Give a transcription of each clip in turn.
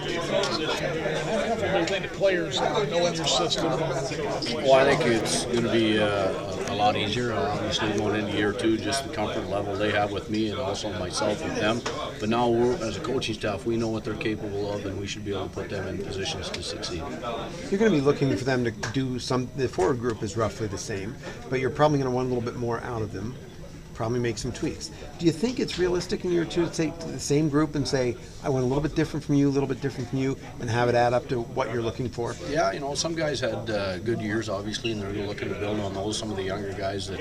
I think the players know their system. Well, I think it's going to be a lot easier, obviously, going into year two, just the comfort level they have with me and also myself with them. But now, as a coaching staff, we know what they're capable of, and we should be able to put them in positions to succeed. You're going to be looking for them to do some. The forward group is roughly the same, but you're probably going to want a little bit more out of them. Probably make some tweaks. Do you think it's realistic in year two to take the same group and say, I want a little bit different from you, a little bit different from you, and have it add up to what you're looking for? Yeah, some guys had good years, obviously, and they're looking to build on those. Some of the younger guys that,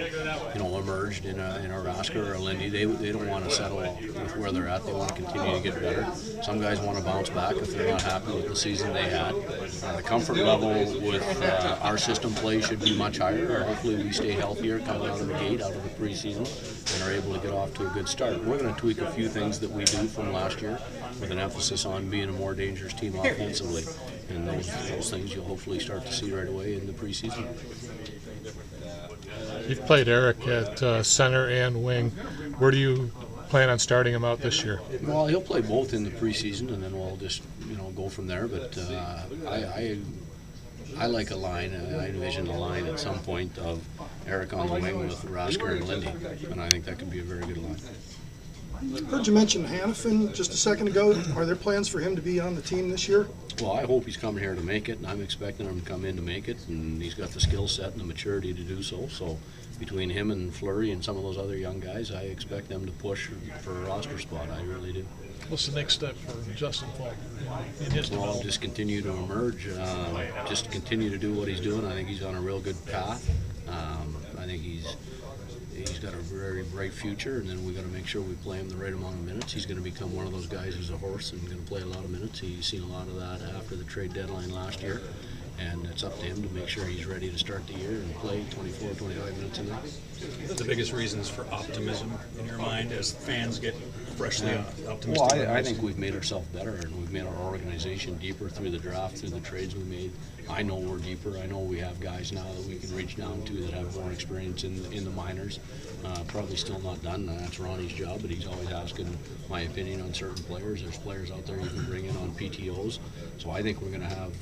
emerged in a Rasker or a Lindy, they don't want to settle with where they're at. They want to continue to get better. Some guys want to bounce back if they're not happy with the season they had. The comfort level with our system play should be much higher. Hopefully we stay healthier coming out of the gate, out of the preseason, and are able to get off to a good start. We're going to tweak a few things that we do from last year with an emphasis on being a more dangerous team offensively. And those things you'll hopefully start to see right away in the preseason. You've played Eric at center and wing. Where do you plan on starting him out this year? Well, he'll play both in the preseason, and then we'll just go from there. But I like a line. I envision a line at some point of Eric on the wing with Rasker and Lindy, and I think that could be a very good line. Heard you mention Hanifin just a second ago. Are there plans for him to be on the team this year? Well, I hope he's coming here to make it, and I'm expecting him to come in to make it, and he's got the skill set and the maturity to do so. So between him and Fleury and some of those other young guys, I expect them to push for a roster spot. I really do. What's the next step for Justin Falk in his development? Well, just continue to emerge, just continue to do what he's doing. I think he's on a real good path. I think he's got a very bright future, and then we got to make sure we play him the right amount of minutes. He's going to become one of those guys who's a horse and going to play a lot of minutes. He's seen a lot of that after the trade deadline last year, and it's up to him to make sure he's ready to start the year and play 24, 25 minutes a night. The biggest reasons for optimism in your mind as fans get freshly optimistic? Well, I think we've made ourselves better, and we've made our organization deeper through the draft, through the trades we made. I know we're deeper. I know we have guys now that we can reach down to that have more experience in the minors. Probably still not done. That's Ronnie's job, but he's always asking my opinion on certain players. There's players out there you can bring in on PTOs. So I think we're going to have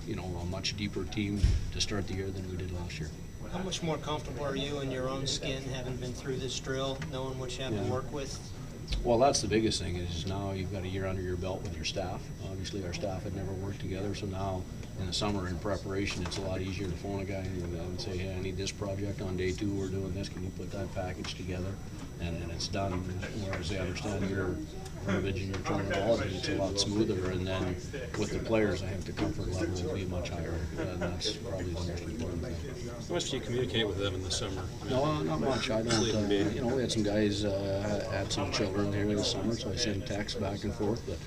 a much deeper team to start the year than we did last year. How much more comfortable are you in your own skin, having been through this drill, knowing what you have to work with? Well, that's the biggest thing is now you've got a year under your belt with your staff. Obviously, our staff had never worked together, so now in the summer in preparation, it's a lot easier to phone a guy and say, hey, I need this project on day 2. We're doing this. Can you put that package together? And it's done. Whereas they understand your verbiage and your terminology, it's a lot smoother. And then with the players, I think the comfort level will be much higher. And that's probably the most important thing. How much do you communicate with them in the summer? No, not much. I don't. We had some guys had some children here this summer, so I send texts back and forth. But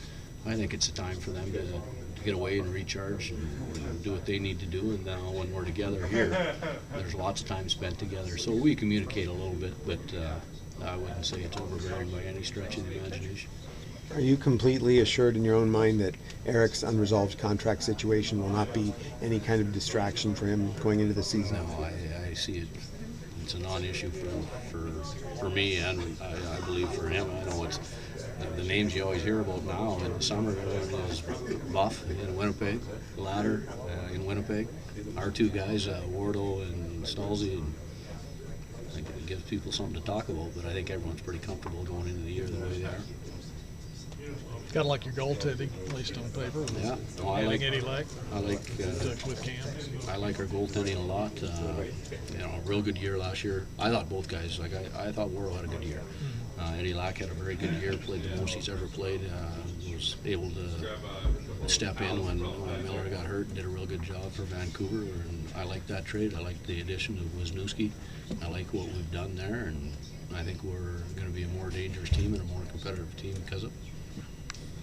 I think it's a time for them to get away and recharge and do what they need to do. And now when we're together here, there's lots of time spent together. So we communicate a little bit, but I wouldn't say it's overbearing by any stretch of the imagination. Are you completely assured in your own mind that Eric's unresolved contract situation will not be any kind of distraction for him going into the season? No, I see it. It's a non-issue for me, and I believe for him. I know it's the names you always hear about now in the summer is Buff in Winnipeg, Ladder in Winnipeg. Our 2 guys, Wardo and Stalzy, and I think it gives people something to talk about, but I think everyone's pretty comfortable going into the year the way they are. Kind of like your goaltending, at least on paper. Yeah, Eddie Lack. I like with Cam. I like our goaltending a lot. A real good year last year. I thought both guys, I thought Wardo had a good year. Eddie Lack had a very good year, played the most he's ever played, was able to step in when Miller got hurt and did a real good job for Vancouver. And I like that trade. I like the addition of Wisniewski. I like what we've done there, and I think we're going to be a more dangerous team and a more competitive team because of it.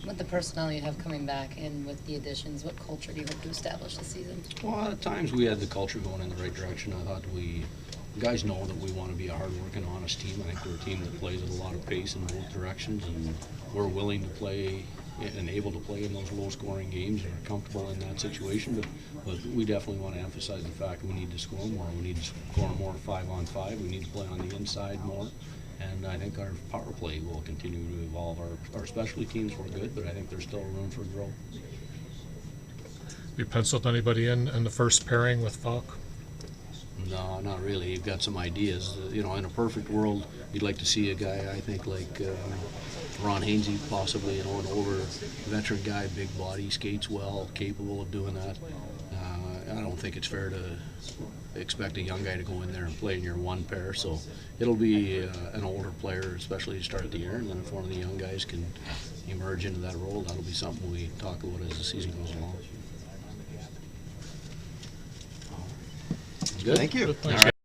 With the personnel you have coming back and with the additions, what culture do you hope to establish this season? Well, at times we had the culture going in the right direction. I thought guys know that we want to be a hard-working, honest team. I think we're a team that plays at a lot of pace in both directions, and we're willing to play and able to play in those low-scoring games and are comfortable in that situation. But we definitely want to emphasize the fact we need to score more. We need to score more 5-on-5. We need to play on the inside more. And I think our power play will continue to evolve. Our specialty teams were good, but I think there's still room for growth. You penciled anybody in the first pairing with Falk? No, not really. You've got some ideas. You know, in a perfect world, you'd like to see a guy, I think, like Ron Hainsey, possibly, you know, an older veteran guy, big body, skates well, capable of doing that. I don't think it's fair to expect a young guy to go in there and play in your one pair, so it'll be an older player, especially to start the year, and then if one of the young guys can emerge into that role, that'll be something we talk about as the season goes along. Good? Thank you. Thanks.